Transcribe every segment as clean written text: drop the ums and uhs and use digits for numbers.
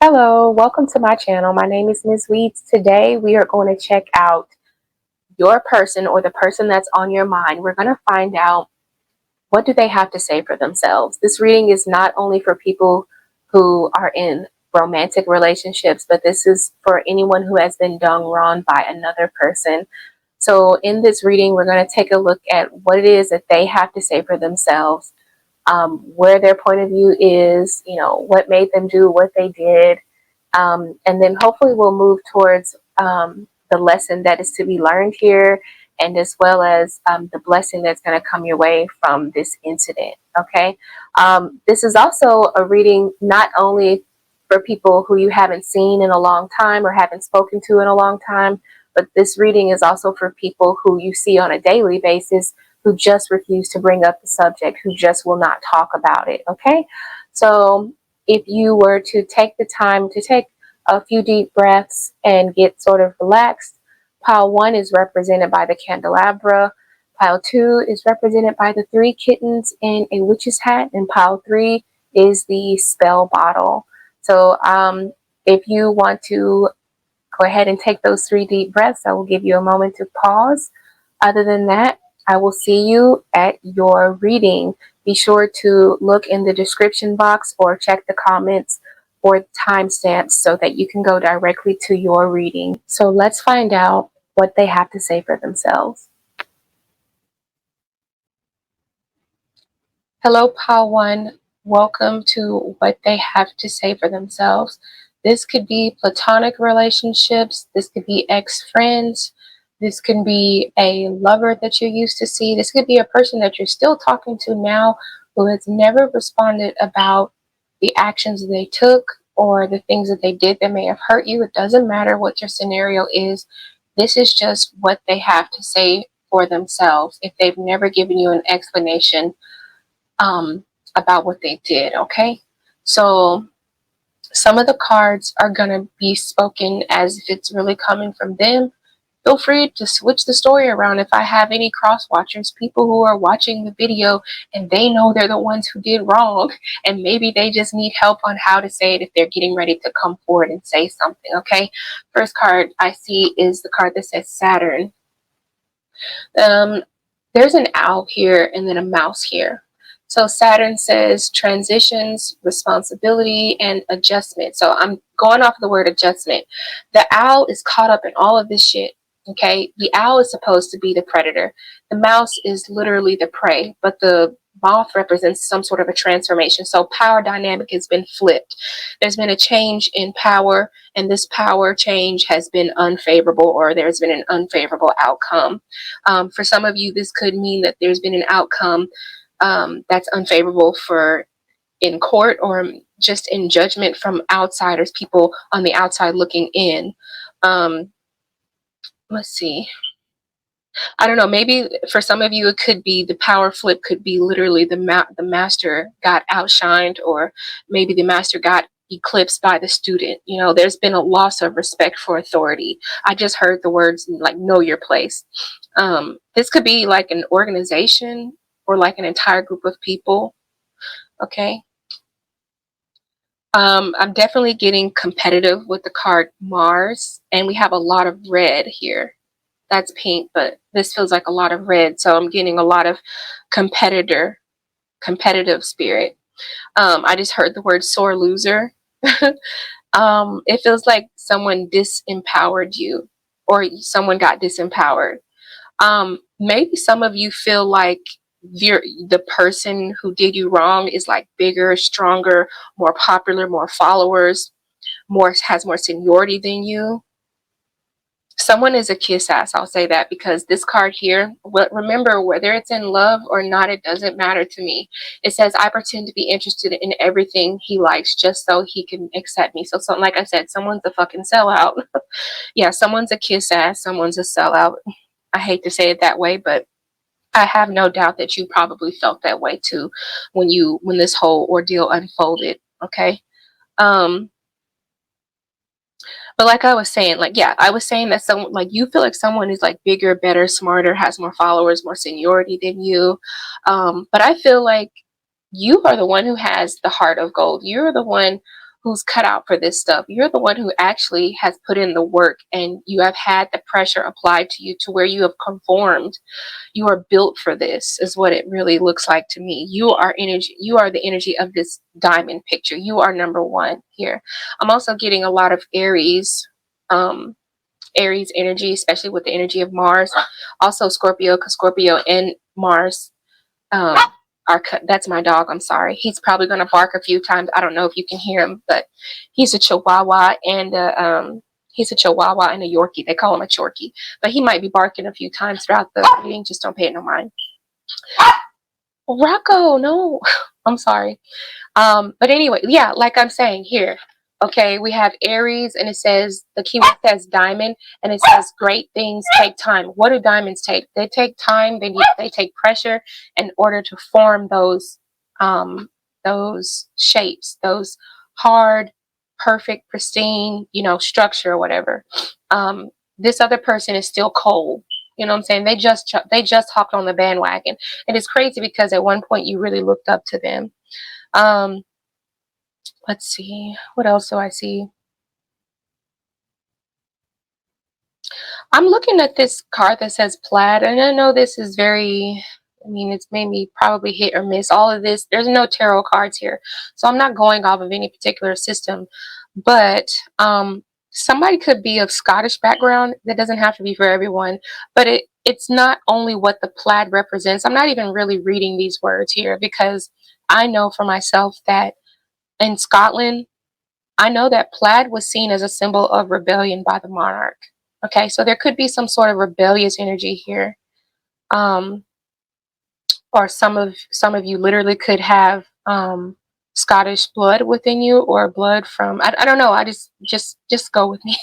Hello, welcome to my channel. My name is Ms. Weeds. Today we are going to check out your person or the person that's on your mind. We're going to find out what do they have to say for themselves. This reading is not only for people who are in romantic relationships, but this is for anyone who has been done wrong by another person. So in this reading, we're going to take a look at what it is that they have to say for themselves, where their point of view is, what made them do what they did. And then hopefully we'll move towards the lesson that is to be learned here, and as well as the blessing that's going to come your way from this incident. Okay. This is also a reading not only for people who you haven't seen in a long time or haven't spoken to in a long time, but this reading is also for people who you see on a daily basis who just refuse to bring up the subject, who just will not talk about it. Okay. So if you were to take the time to take a few deep breaths and get sort of relaxed, pile 1 is represented by the candelabra, pile 2 is represented by the 3 kittens in a witch's hat, and pile 3 is the spell bottle. So if you want to go ahead and take those 3 deep breaths, I will give you a moment to pause. Other than that, I will see you at your reading. Be sure to look in the description box or check the comments for timestamps so that you can go directly to your reading. So let's find out what they have to say for themselves. Hello, pile 1. Welcome to what they have to say for themselves. This could be platonic relationships. This could be ex-friends. This can be a lover that you used to see. This could be a person that you're still talking to now who has never responded about the actions they took or the things that they did that may have hurt you. It doesn't matter what your scenario is. This is just what they have to say for themselves if they've never given you an explanation about what they did. Okay, so some of the cards are going to be spoken as if it's really coming from them. Feel free to switch the story around. If I have any cross watchers, people who are watching the video and they know they're the ones who did wrong, and maybe they just need help on how to say it if they're getting ready to come forward and say something. Okay, first card I see is the card that says Saturn. There's an owl here and then a mouse here. So Saturn says transitions, responsibility, and adjustment. So I'm going off the word adjustment. The owl is caught up in all of this shit. Okay, the owl is supposed to be the predator. The mouse is literally the prey, but the moth represents some sort of a transformation. So power dynamic has been flipped. There's been a change in power, and this power change has been unfavorable, or there's been an unfavorable outcome. For some of you, this could mean that there's been an outcome that's unfavorable for in court or just in judgment from outsiders, people on the outside looking in. Let's see. I don't know, maybe for some of you it could be the power flip, could be literally the master got outshined, or maybe the master got eclipsed by the student. You know, there's been a loss of respect for authority. I just heard the words like know your place. This could be like an organization or like an entire group of people. Okay. I'm definitely getting competitive with the card Mars, and we have a lot of red here. That's pink, but this feels like a lot of red. So I'm getting a lot of competitive spirit. I just heard the word sore loser. It feels like someone disempowered you, or someone got disempowered. Maybe some of you feel like the person who did you wrong is like bigger, stronger, more popular, more followers, has more seniority than you. Someone is a kiss ass, I'll say that, because this card here, remember, whether it's in love or not, it doesn't matter to me. It says, I pretend to be interested in everything he likes just so he can accept me. So like I said, someone's a fucking sellout. Yeah, someone's a kiss ass, someone's a sellout. I hate to say it that way, but I have no doubt that you probably felt that way too when this whole ordeal unfolded. Okay. But like I was saying, like, yeah, I was saying that someone, like, you feel like someone is like bigger, better, smarter, has more followers, more seniority than you. But I feel like you are the one who has the heart of gold. You're the one who's cut out for this stuff. You're the one who actually has put in the work, and you have had the pressure applied to you to where you have conformed. You are built for this, is what it really looks like to me. You are energy. You are the energy of this diamond picture. You are number one here. I'm also getting a lot of Aries, Aries energy, especially with the energy of Mars. Also Scorpio, because Scorpio and Mars um, that's my dog. I'm sorry. He's probably going to bark a few times. I don't know if you can hear him, but he's a Chihuahua and he's a Chihuahua and a Yorkie. They call him a Chorkie, but he might be barking a few times throughout the reading. Just don't pay it no mind. Rocco, no, I'm sorry. But anyway, yeah, like I'm saying here, okay, we have Aries, and it says, the keyword says diamond, and it says great things take time. What do diamonds take? They take time. They take pressure in order to form those shapes, those hard, perfect, pristine, structure or whatever. This other person is still cold. You know what I'm saying? They just hopped on the bandwagon, and it's crazy because at one point you really looked up to them. Let's see, what else do I see? I'm looking at this card that says plaid, and I know this is it's maybe probably hit or miss. All of this, there's no tarot cards here, so I'm not going off of any particular system, but somebody could be of Scottish background. That doesn't have to be for everyone, but it's not only what the plaid represents. I'm not even really reading these words here because I know for myself that in Scotland, I know that plaid was seen as a symbol of rebellion by the monarch. Okay, so there could be some sort of rebellious energy here. Or some of you literally could have Scottish blood within you, or blood from I don't know. I just go with me.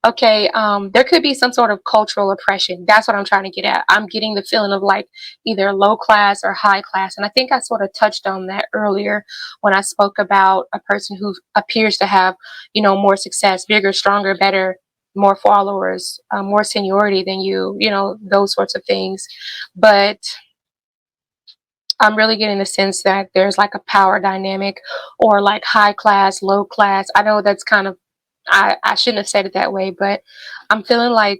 Okay, there could be some sort of cultural oppression. That's what I'm trying to get at. I'm getting the feeling of like either low class or high class. And I think I sort of touched on that earlier when I spoke about a person who appears to have, more success, bigger, stronger, better, more followers, more seniority than you, those sorts of things. But I'm really getting the sense that there's like a power dynamic, or like high class, low class. I know that's kind of, I shouldn't have said it that way, but I'm feeling like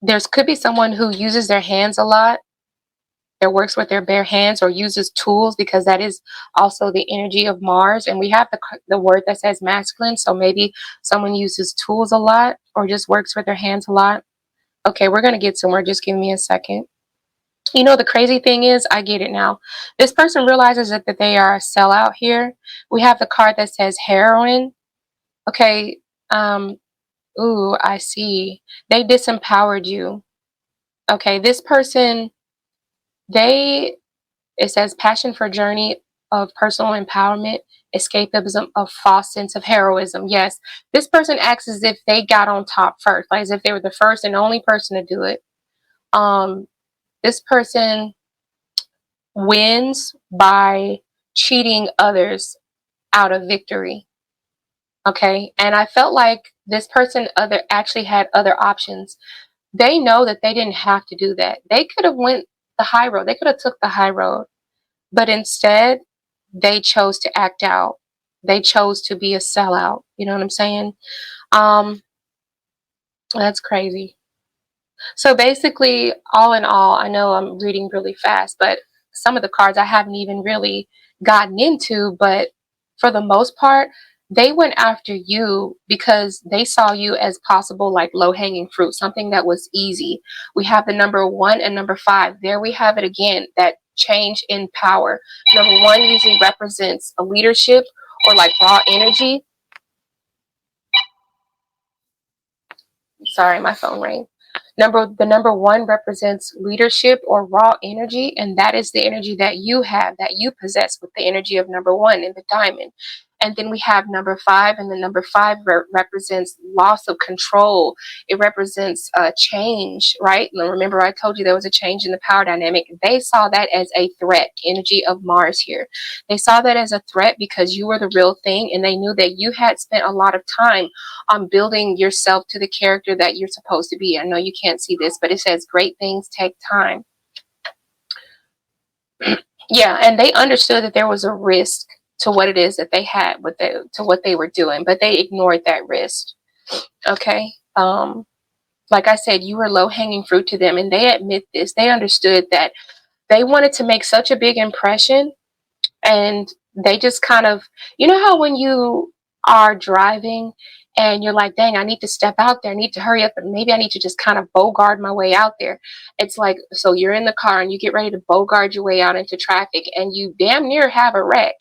there's could be someone who uses their hands a lot, that works with their bare hands, or uses tools, because that is also the energy of Mars. And we have the word that says masculine. So maybe someone uses tools a lot, or just works with their hands a lot. Okay, we're going to get somewhere. Just give me a second. The crazy thing is, I get it now. This person realizes that they are a sellout here. We have the card that says heroine. Okay. Ooh, I see. They disempowered you. Okay. This person, it says passion for journey of personal empowerment, escapism of false sense of heroism. Yes. This person acts as if they got on top first, like as if they were the first and only person to do it. This person wins by cheating others out of victory. Okay. And I felt like this person actually had other options. They know that they didn't have to do that. They could have went the high road. They could have took the high road, but instead they chose to act out. They chose to be a sellout. You know what I'm saying? That's crazy. So basically, all in all, I know I'm reading really fast, but some of the cards I haven't even really gotten into, but for the most part, they went after you because they saw you as possible, like low-hanging fruit, something that was easy. We have the number 1 and number 5. There we have it again, that change in power. Number 1 usually represents a leadership or like raw energy. Sorry, my phone rang. The number 1 represents leadership or raw energy, and that is the energy that you have, that you possess, with the energy of number 1 in the diamond. And then we have number 5, and the number 5 represents loss of control. It represents change, right? Now, remember, I told you there was a change in the power dynamic. They saw that as a threat, energy of Mars here. They saw that as a threat because you were the real thing, and they knew that you had spent a lot of time on building yourself to the character that you're supposed to be. I know you can't see this, but it says great things take time. Yeah, and they understood that there was a risk to what it is that they had, to what they were doing, but they ignored that risk. Okay. Like I said, you were low hanging fruit to them, and they admit this. They understood that they wanted to make such a big impression, and they just kind of, you know how when you are driving and you're like, dang, I need to step out there, I need to hurry up, and maybe I need to just kind of bogart my way out there. It's like, so you're in the car and you get ready to bogart your way out into traffic, and you damn near have a wreck,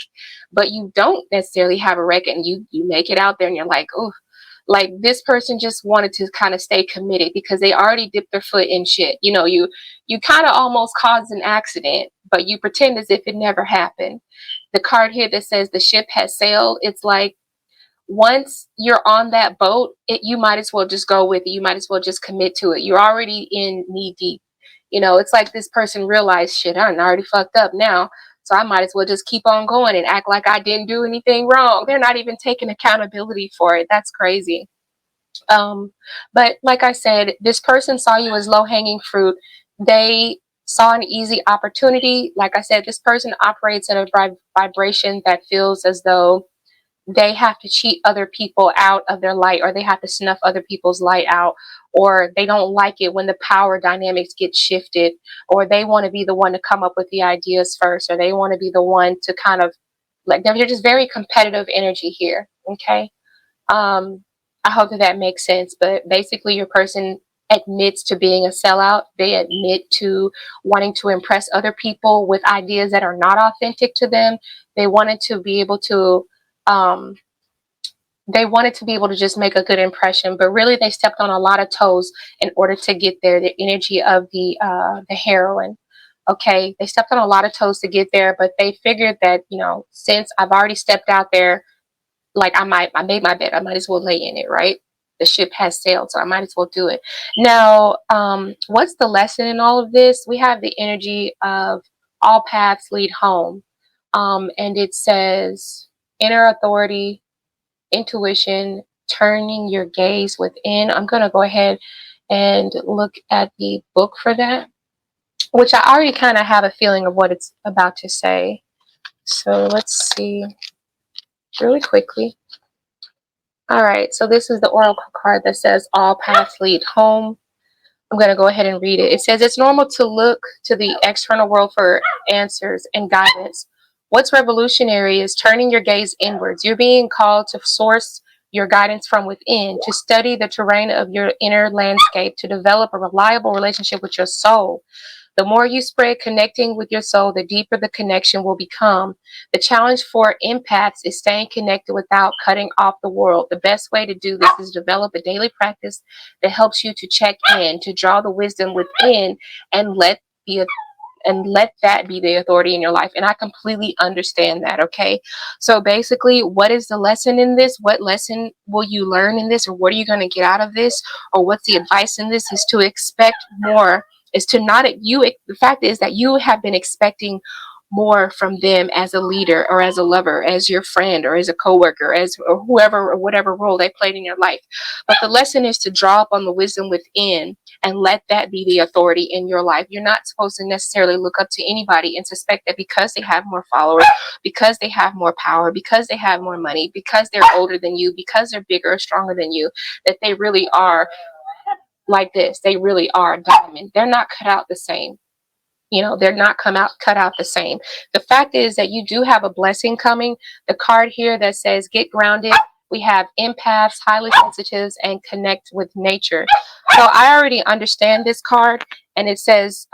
but you don't necessarily have a wreck, and you make it out there, and you're like, oh, like this person just wanted to kind of stay committed because they already dipped their foot in shit. You know, you kind of almost caused an accident, but you pretend as if it never happened. The card here that says the ship has sailed, it's like once you're on that boat, you might as well just go with it. You might as well just commit to it. You're already in knee deep. You know, it's like this person realized, shit, I'm already fucked up now, so I might as well just keep on going and act like I didn't do anything wrong. They're not even taking accountability for it. That's crazy. But like I said, this person saw you as low-hanging fruit. They saw an easy opportunity. Like I said, this person operates in a vibration that feels as though they have to cheat other people out of their light, or they have to snuff other people's light out, or they don't like it when the power dynamics get shifted, or they want to be the one to come up with the ideas first, or they want to be the one to kind of, like, they're just very competitive energy here. Okay. I hope that that makes sense, but basically your person admits to being a sellout. They admit to wanting to impress other people with ideas that are not authentic to them. They wanted to be able to um, they wanted to be able to just make a good impression, but really they stepped on a lot of toes in order to get there. The energy of the heroine. Okay, they stepped on a lot of toes to get there, but they figured that, you know, since I've already stepped out there, like I made my bed, I might as well lay in it, right? The ship has sailed, so I might as well do it. Now, what's the lesson in all of this? We have the energy of all paths lead home. And it says inner authority, intuition, turning your gaze within. I'm going to go ahead and look at the book for that, which I already kind of have a feeling of what it's about to say. So let's see really quickly. All right, so this is the oracle card that says all paths lead home. I'm going to go ahead and read it. It says it's normal to look to the external world for answers and guidance. What's revolutionary is turning your gaze inwards. You're being called to source your guidance from within, to study the terrain of your inner landscape, to develop a reliable relationship with your soul. The more you spread connecting with your soul, the deeper the connection will become. The challenge for empaths is staying connected without cutting off the world. The best way to do this is develop a daily practice that helps you to check in, to draw the wisdom within, and let that be the authority in your life. And I completely understand that. Okay, so basically, what is the lesson in this? What lesson will you learn in this, or what are you going to get out of this, or what's the advice in this? Is to expect more, is to not, you, the fact is that you have been expecting more from them as a leader, or as a lover, as your friend, or as a coworker, as, or whoever, or whatever role they played in your life. But the lesson is to draw upon the wisdom within and let that be the authority in your life. You're not supposed to necessarily look up to anybody and suspect that because they have more followers, because they have more power, because they have more money, because they're older than you, because they're bigger or stronger than you, that they really are like this. They really are a diamond. They're not cut out the same. You know, they're not cut out the same. The fact is that you do have a blessing coming. The card here that says get grounded, we have empaths, highly sensitives, and connect with nature. So I already understand this card, and it says,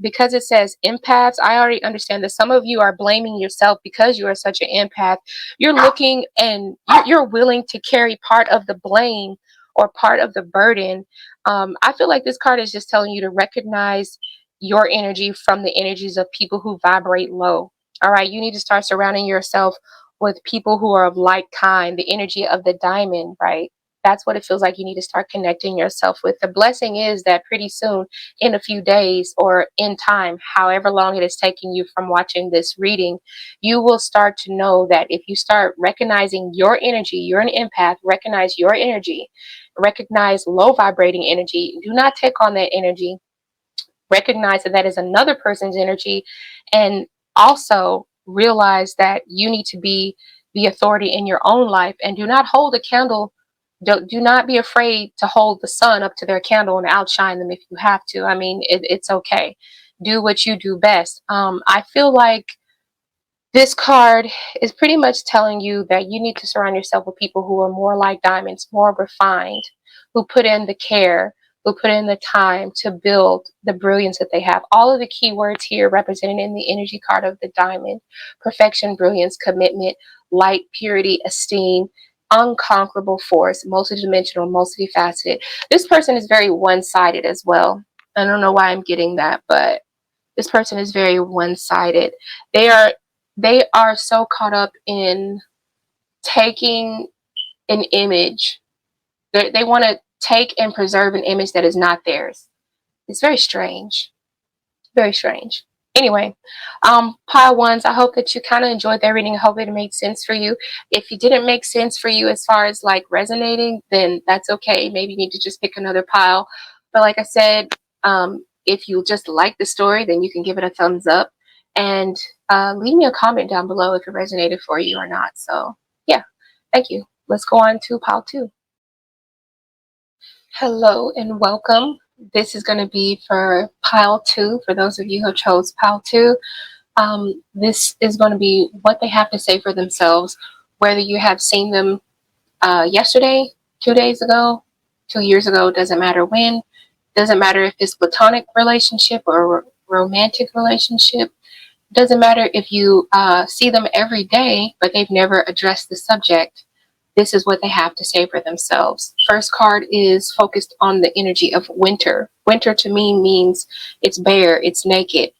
because it says empaths, I already understand that some of you are blaming yourself because you are such an empath. You're looking and you're willing to carry part of the blame or part of the burden. I feel like this card is just telling you to recognize your energy from the energies of people who vibrate low. All right, you need to start surrounding yourself with people who are of like kind, the energy of the diamond, right? That's what it feels like you need to start connecting yourself with. The blessing is that pretty soon, in a few days or in time, however long it is taking you from watching this reading, you will start to know that if you start recognizing your energy, you're an empath, recognize your energy, recognize low vibrating energy, do not take on that energy. Recognize that that is another person's energy, and also realize that you need to be the authority in your own life, and do not hold a candle. Do not be afraid to hold the sun up to their candle and outshine them if you have to. I mean, it's okay. Do what you do best. I feel like this card is pretty much telling you that you need to surround yourself with people who are more like diamonds, more refined, who put in the care, who put in the time to build the brilliance that they have. All of the key words here represented in the energy card of the diamond: perfection, brilliance, commitment, light, purity, esteem, unconquerable force, multidimensional, multifaceted. This person is very one-sided as well. I don't know why I'm getting that, but this person is very one-sided. They are they are so caught up in taking an image. They want to take and preserve an image that is not theirs. It's very strange. Very strange. Anyway, pile ones, I hope that you kind of enjoyed that reading. I hope it made sense for you. If it didn't make sense for you as far as like resonating, then that's okay. Maybe you need to just pick another pile. But like I said, if you just like the story, then you can give it a thumbs up, and leave me a comment down below if it resonated for you or not. So yeah, thank you. Let's go on to pile two. Hello and welcome. This is going to be for pile two. For those of you who chose pile two, this is going to be what they have to say for themselves, whether you have seen them yesterday, 2 days ago, 2 years ago, doesn't matter when, doesn't matter if it's platonic relationship or romantic relationship, doesn't matter if you see them every day, but they've never addressed the subject. This is what they have to say for themselves. First card is focused on the energy of winter. Winter to me means it's bare, it's naked.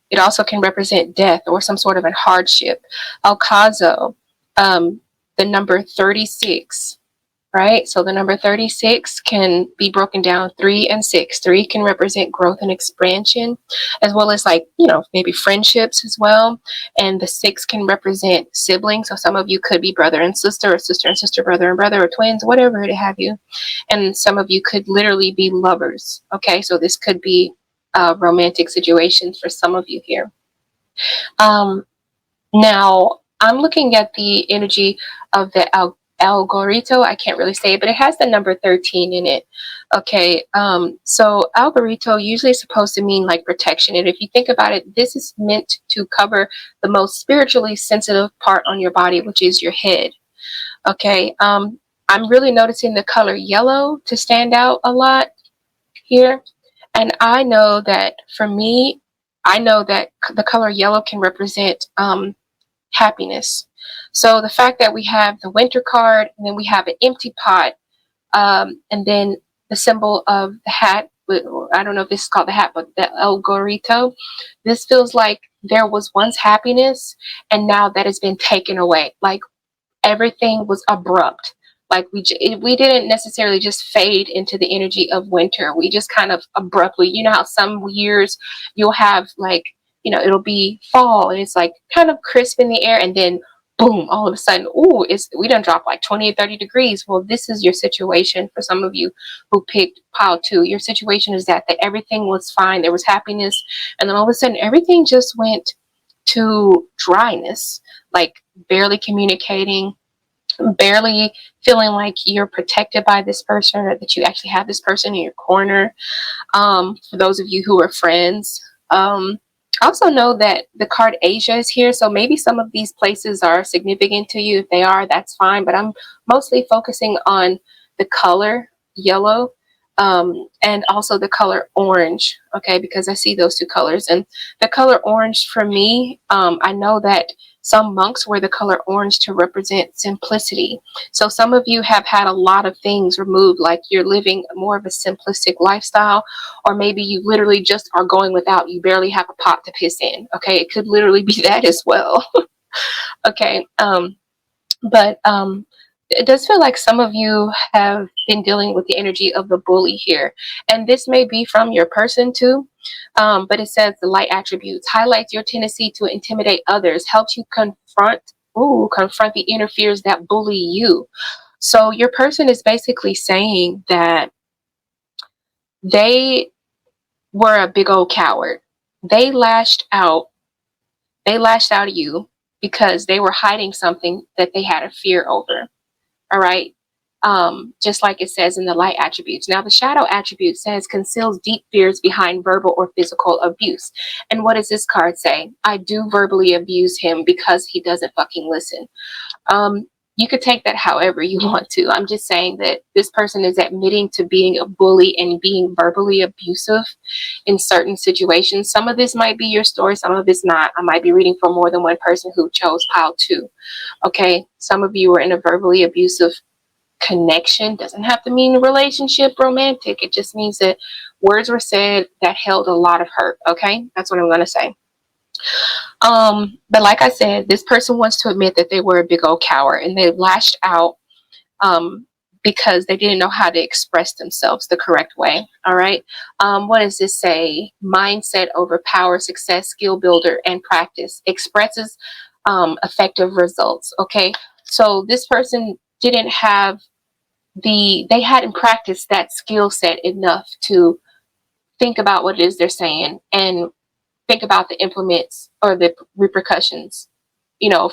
It also can represent death or some sort of a hardship. Ocaso, the number 36, right? So the number 36 can be broken down 3 and 6. 3 can represent growth and expansion, as well as like, maybe friendships as well. And the 6 can represent siblings. So some of you could be brother and sister, or sister and sister, brother and brother, or twins, whatever it have you. And some of you could literally be lovers. Okay, so this could be romantic situations for some of you here. Now, I'm looking at the energy of the algoritho. I can't really say it, but it has the number 13 in it. Okay, so algoritho usually is supposed to mean like protection. And if you think about it, this is meant to cover the most spiritually sensitive part on your body, which is your head. Okay, I'm really noticing the color yellow to stand out a lot here. And I know that for me, I know that the color yellow can represent happiness. So the fact that we have the winter card, and then we have an empty pot, and then the symbol of the hat, I don't know if this is called the hat, but the El Gorrito, this feels like there was once happiness, and now that has been taken away. Like everything was abrupt. Like we didn't necessarily just fade into the energy of winter. We just kind of abruptly, how some years you'll have like, it'll be fall and it's like kind of crisp in the air, and then boom, all of a sudden, ooh, we done dropped like 20 or 30 degrees. Well, this is your situation for some of you who picked pile two. Your situation is that everything was fine. There was happiness, and then all of a sudden everything just went to dryness, like barely communicating, barely feeling like you're protected by this person, or that you actually have this person in your corner. For those of you who are friends, also know that the card Asia is here, so maybe some of these places are significant to you. If they are, that's fine, but I'm mostly focusing on the color yellow, and also the color orange, okay, because I see those two colors. And the color orange for me, I know that some monks wear the color orange to represent simplicity. So some of you have had a lot of things removed, like you're living more of a simplistic lifestyle, or maybe you literally just are going without. You barely have a pot to piss in. Okay, it could literally be that as well. Okay, but it does feel like some of you have been dealing with the energy of the bully here, and this may be from your person too. But it says the light attributes highlights your tendency to intimidate others, helps you confront the inner fears that bully you. So your person is basically saying that they were a big old coward. They lashed out. They lashed out at you. because they were hiding something that they had a fear over. All right. Just like it says in the light attributes. Now, the shadow attribute says conceals deep fears behind verbal or physical abuse. And what does this card say? I do verbally abuse him because he doesn't fucking listen. You could take that however you want to. I'm just saying that this person is admitting to being a bully and being verbally abusive in certain situations. Some of this might be your story, some of it's not. I might be reading for more than one person who chose pile 2. Okay, some of you are in a verbally abusive connection. Doesn't have to mean relationship, romantic. It just means that words were said that held a lot of hurt. Okay, that's what I'm going to say. But like I said, this person wants to admit that they were a big old coward and they lashed out because they didn't know how to express themselves the correct way. All right. What does this say? Mindset over power, success, skill builder, and practice expresses effective results. Okay. So this person didn't have they hadn't practiced that skill set enough to think about what it is they're saying and think about the implements or the repercussions,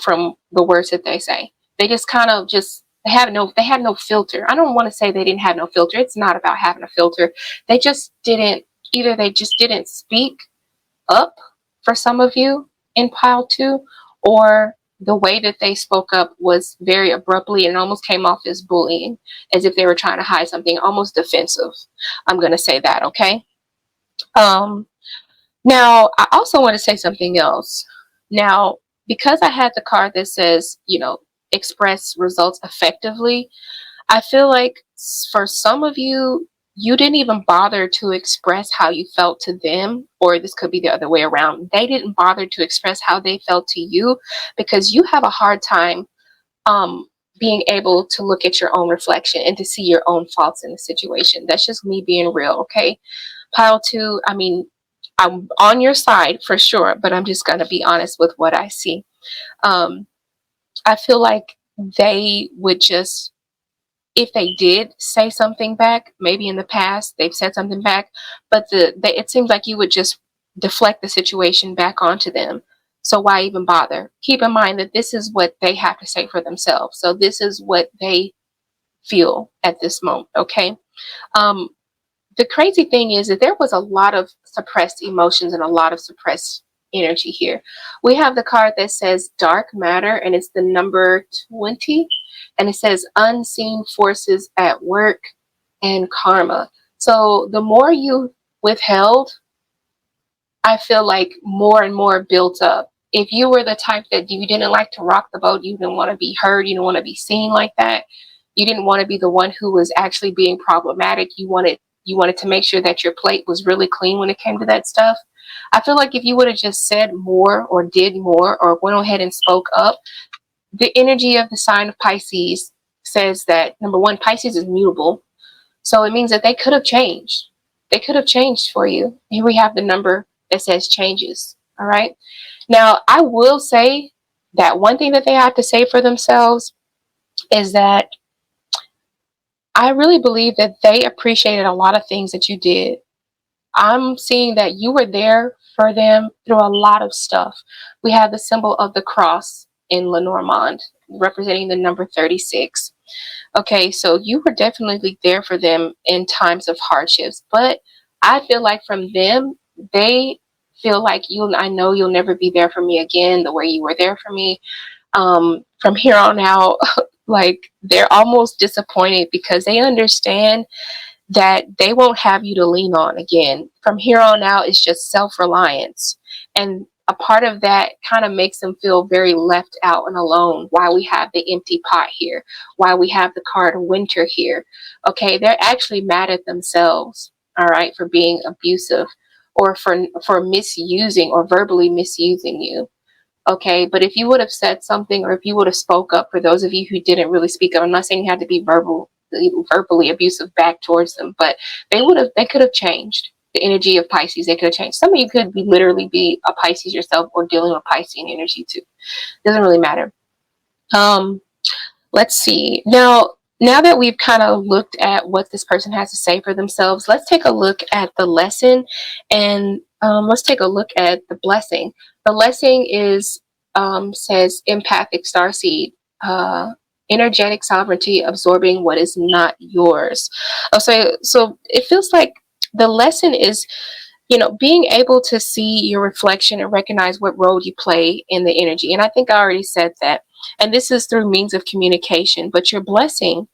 from the words that they say. They just kind of they had no filter. I don't want to say they didn't have no filter. It's not about having a filter. They just didn't speak up for some of you in pile 2, or the way that they spoke up was very abruptly and almost came off as bullying, as if they were trying to hide something, almost defensive. I'm going to say that, okay? Now, I also want to say something else. Now, because I had the card that says, express results effectively, I feel like for some of you, you didn't even bother to express how you felt to them, or this could be the other way around. They didn't bother to express how they felt to you because you have a hard time being able to look at your own reflection and to see your own faults in the situation. That's just me being real, okay? Pile 2, I mean, I'm on your side for sure, but I'm just going to be honest with what I see. I feel like they would just, if they did say something back, maybe in the past they've said something back, but it seems like you would just deflect the situation back onto them. So why even bother? Keep in mind that this is what they have to say for themselves. So this is what they feel at this moment, okay? The crazy thing is that there was a lot of suppressed emotions and a lot of suppressed energy here. We have the card that says dark matter, and it's the number 20, and it says unseen forces at work and karma. So the more you withheld, I feel like more and more built up. If you were the type that you didn't like to rock the boat, you didn't want to be heard, you didn't want to be seen like that, you didn't want to be the one who was actually being problematic, you wanted to make sure that your plate was really clean when it came to that stuff. I feel like if you would have just said more or did more or went ahead and spoke up, the energy of the sign of Pisces says that, number one, Pisces is mutable. So it means that they could have changed. They could have changed for you. Here we have the number that says changes. All right. Now, I will say that one thing that they have to say for themselves is that I really believe that they appreciated a lot of things that you did. I'm seeing that you were there for them through a lot of stuff. We have the symbol of the cross in Lenormand, representing the number 36. Okay, so you were definitely there for them in times of hardships. But I feel like from them, they feel like I know you'll never be there for me again the way you were there for me. From here on out, like they're almost disappointed because they understand that they won't have you to lean on again. From here on out, it's just self-reliance. And a part of that kind of makes them feel very left out and alone. Why we have the empty pot here, why we have the card winter here. Okay, they're actually mad at themselves, all right, for being abusive or for misusing or verbally misusing you. Okay, but if you would have said something or if you would have spoke up, for those of you who didn't really speak up, I'm not saying you had to be verbally abusive back towards them, but they could have changed the energy of Pisces. They could have changed. Some of you could literally be a Pisces yourself or dealing with Piscean energy too. Doesn't really matter. Let's see. Now that we've kind of looked at what this person has to say for themselves, let's take a look at the lesson and let's take a look at the blessing. The blessing is says empathic starseed, energetic sovereignty, absorbing what is not yours. So it feels like the lesson is, being able to see your reflection and recognize what role you play in the energy. And I think I already said that. And this is through means of communication. But your blessing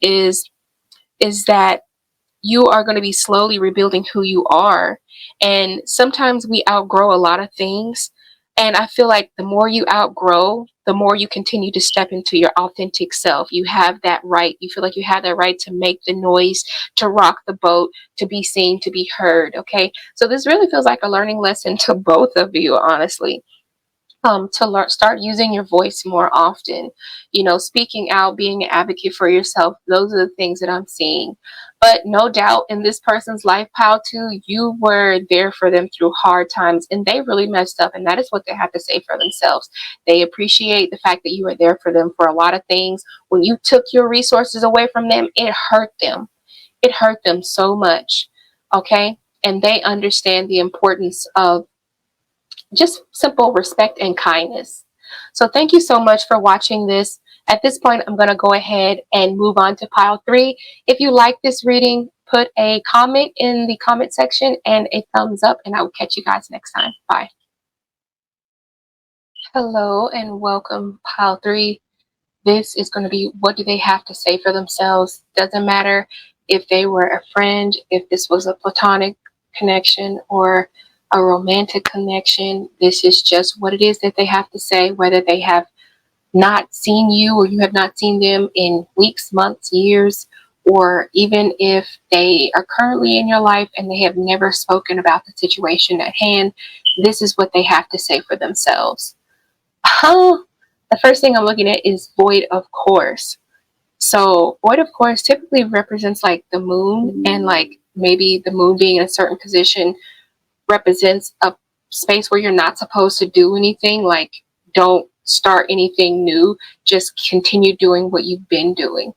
is that you are going to be slowly rebuilding who you are. And sometimes we outgrow a lot of things. And I feel like the more you outgrow, the more you continue to step into your authentic self. You have that right. You feel like you have that right to make the noise, to rock the boat, to be seen, to be heard. Okay. So this really feels like a learning lesson to both of you, honestly. To start using your voice more often, speaking out, being an advocate for yourself. Those are the things that I'm seeing. But no doubt in this person's life, Pal, too, you were there for them through hard times and they really messed up. And that is what they have to say for themselves. They appreciate the fact that you were there for them for a lot of things. When you took your resources away from them, it hurt them. It hurt them so much. Okay. And they understand the importance of just simple respect and kindness. So thank you so much for watching this. At this point, I'm going to go ahead and move on to pile 3. If you like this reading, put a comment in the comment section and a thumbs up, and I will catch you guys next time. Bye. Hello and welcome, pile 3. This is going to be, what do they have to say for themselves? Doesn't matter if they were a friend, if this was a platonic connection or a romantic connection. This is just what it is that they have to say, whether they have not seen you or you have not seen them in weeks, months, years, or even if they are currently in your life and they have never spoken about the situation at hand. This is what they have to say for themselves. The first thing I'm looking at is void of course. So void of course typically represents like the moon, and like maybe the moon being in a certain position represents a space where you're not supposed to do anything. Like, don't start anything new, just continue doing what you've been doing.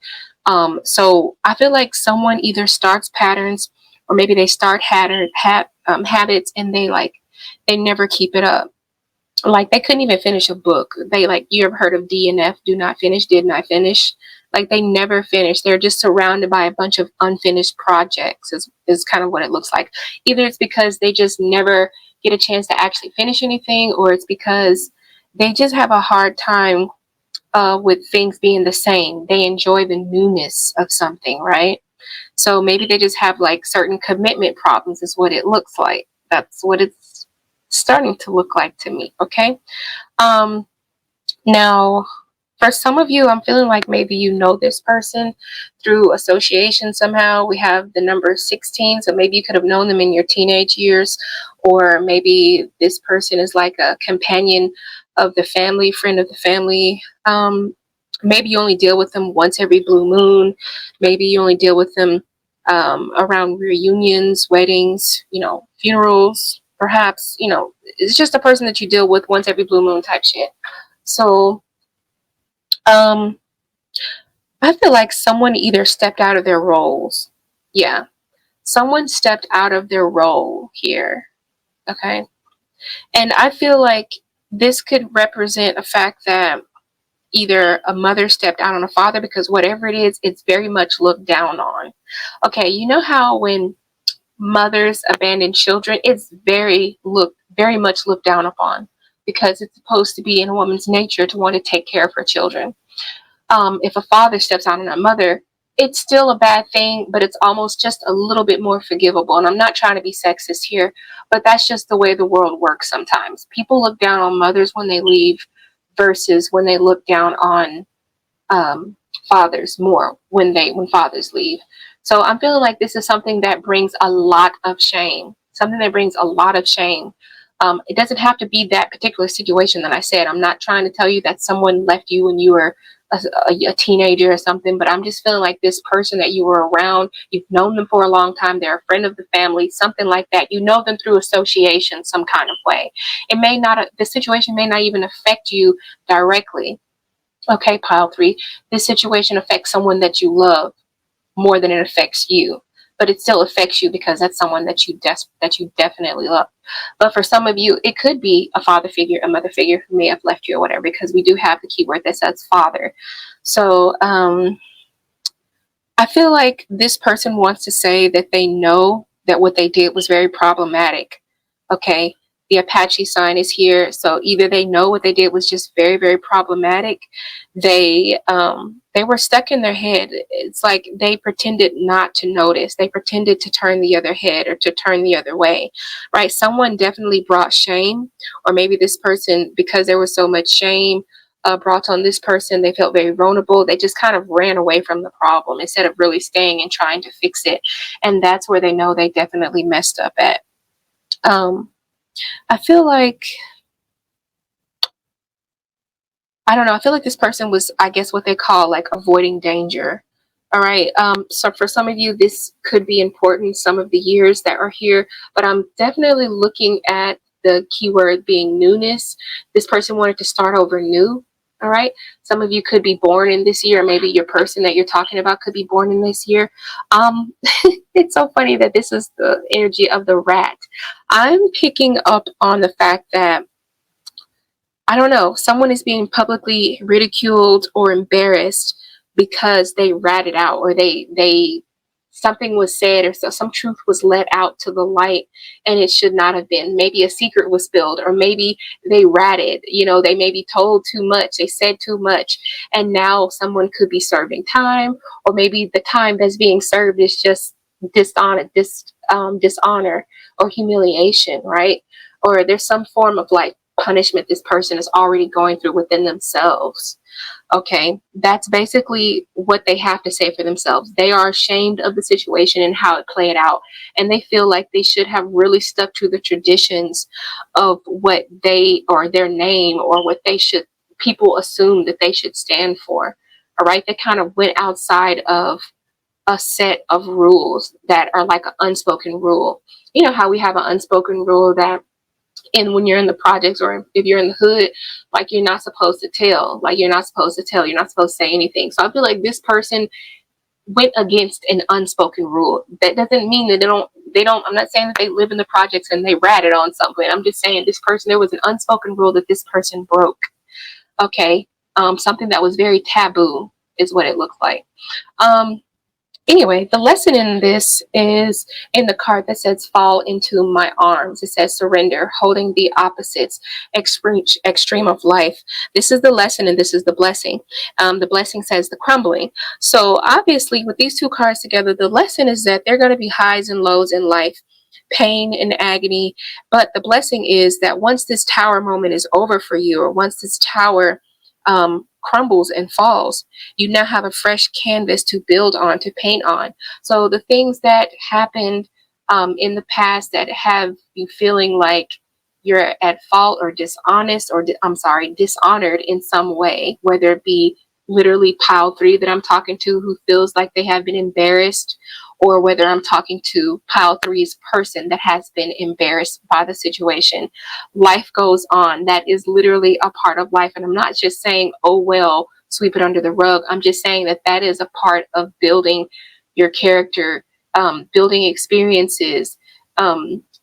So I feel like someone either starts patterns or maybe they start habits and they never keep it up. Like, they couldn't even finish a book. They, like, you ever heard of DNF, do not finish, did not finish? Like, they never finish. They're just surrounded by a bunch of unfinished projects is kind of what it looks like. Either it's because they just never get a chance to actually finish anything, or it's because they just have a hard time with things being the same. They enjoy the newness of something, right? So maybe they just have like certain commitment problems is what it looks like. That's what it's starting to look like to me. Okay. Now, for some of you, I'm feeling like maybe you know this person through association somehow. We have the number 16, so maybe you could have known them in your teenage years, or maybe this person is like a companion of the family, friend of the family. Maybe you only deal with them once every blue moon. Maybe you only deal with them around reunions, weddings, funerals, perhaps. It's just a person that you deal with once every blue moon type shit. So I feel like someone either stepped out of their roles. Yeah, someone stepped out of their role here. Okay. And I feel like this could represent a fact that either a mother stepped out on a father, because whatever it is, it's very much looked down on. Okay, you know how when mothers abandon children, it's very much looked down upon, because it's supposed to be in a woman's nature to want to take care of her children. If a father steps out on a mother, it's still a bad thing, but it's almost just a little bit more forgivable. And I'm not trying to be sexist here, but that's just the way the world works sometimes. People look down on mothers when they leave versus when they look down on fathers more when fathers leave. So I'm feeling like this is something that brings a lot of shame. Something that brings a lot of shame. It doesn't have to be that particular situation that I said. I'm not trying to tell you that someone left you when you were a teenager or something, but I'm just feeling like this person that you were around, you've known them for a long time, they're a friend of the family, something like that. You know them through association some kind of way. The situation may not even affect you directly. Okay, pile 3. This situation affects someone that you love more than it affects you. but it still affects you because that's someone that you definitely love. But for some of you, it could be a father figure, a mother figure who may have left you or whatever, because we do have the keyword that says father. So I feel like this person wants to say that they know that what they did was very problematic. Okay. The Apache sign is here. So either they know what they did was just very, very problematic. They were stuck in their head. It's like they pretended not to notice. They pretended to turn the other head or to turn the other way, right? Someone definitely brought shame, or maybe this person, because there was so much shame brought on this person, they felt very vulnerable. They just kind of ran away from the problem instead of really staying and trying to fix it. And that's where they know they definitely messed up at. I feel like, I don't know, I feel like this person was, I guess, what they call like avoiding danger. All right. So for some of you, this could be important, some of the years that are here, but I'm definitely looking at the keyword being newness. This person wanted to start over new. All right. Some of you could be born in this year, or maybe your person that you're talking about could be born in this year. It's so funny that this is the energy of the rat. I'm picking up on the fact that, I don't know, someone is being publicly ridiculed or embarrassed because they ratted out, or they something was said, or so some truth was let out to the light and it should not have been. Maybe a secret was spilled, or maybe they ratted, you know, they maybe told too much, they said too much, and now someone could be serving time, or maybe the time that's being served is just dishonor or humiliation, right? Or there's some form of like punishment this person is already going through within themselves. Okay, that's basically what they have to say for themselves. They are ashamed of the situation and how it played out, and they feel like they should have really stuck to the traditions of what they, or their name, or what they should, people assume that they should stand for. All right, they kind of went outside of a set of rules that are like an unspoken rule. You know how we have an unspoken rule that, and when you're in the projects, or if you're in the hood, like you're not supposed to tell, you're not supposed to say anything. So I feel like this person went against an unspoken rule. That doesn't mean that I'm not saying that they live in the projects and they ratted on something. I'm just saying this person, there was an unspoken rule that this person broke. Okay. Something that was very taboo is what it looked like. Anyway, the lesson in this is in the card that says fall into my arms. It says surrender, holding the opposites, extreme of life. This is the lesson and this is the blessing. The blessing says the crumbling. So obviously with these two cards together, the lesson is that there are going to be highs and lows in life, pain and agony. But the blessing is that once this tower moment is over for you, or once this tower crumbles and falls, you now have a fresh canvas to build on, to paint on. So the things that happened in the past that have you feeling like you're at fault or dishonest, or dishonored in some way, whether it be literally pile 3 that I'm talking to who feels like they have been embarrassed, or whether I'm talking to pile 3's person that has been embarrassed by the situation. Life goes on. That is literally a part of life. And I'm not just saying, oh, well, sweep it under the rug. I'm just saying that that is a part of building your character, building experiences,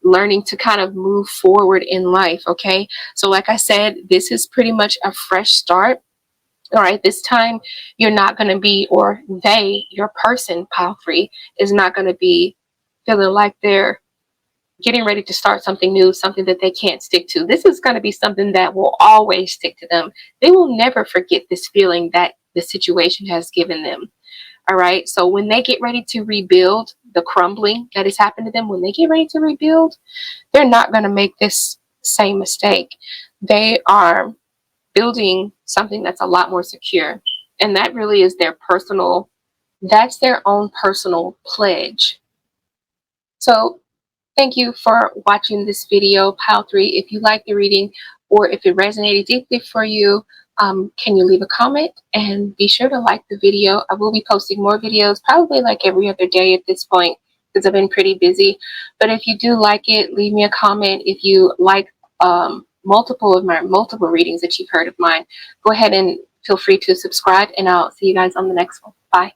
learning to kind of move forward in life. Okay. So like I said, this is pretty much a fresh start. All right, this time you're not going to be, or they, your person, pile 3, is not going to be feeling like they're getting ready to start something new, something that they can't stick to. This is going to be something that will always stick to them. They will never forget this feeling that the situation has given them. All right, so when they get ready to rebuild, the crumbling that has happened to them, when they get ready to rebuild, they're not going to make this same mistake. They are building something that's a lot more secure, and that really is their personal, that's their own personal pledge. So thank you for watching this video, pile 3. If you like the reading, or if it resonated deeply for you, can you leave a comment, and be sure to like the video. I will be posting more videos, probably like every other day at this point, because I've been pretty busy. But if you do like it, leave me a comment. If you like multiple readings that you've heard of mine, go ahead and feel free to subscribe, and I'll see you guys on the next one. Bye.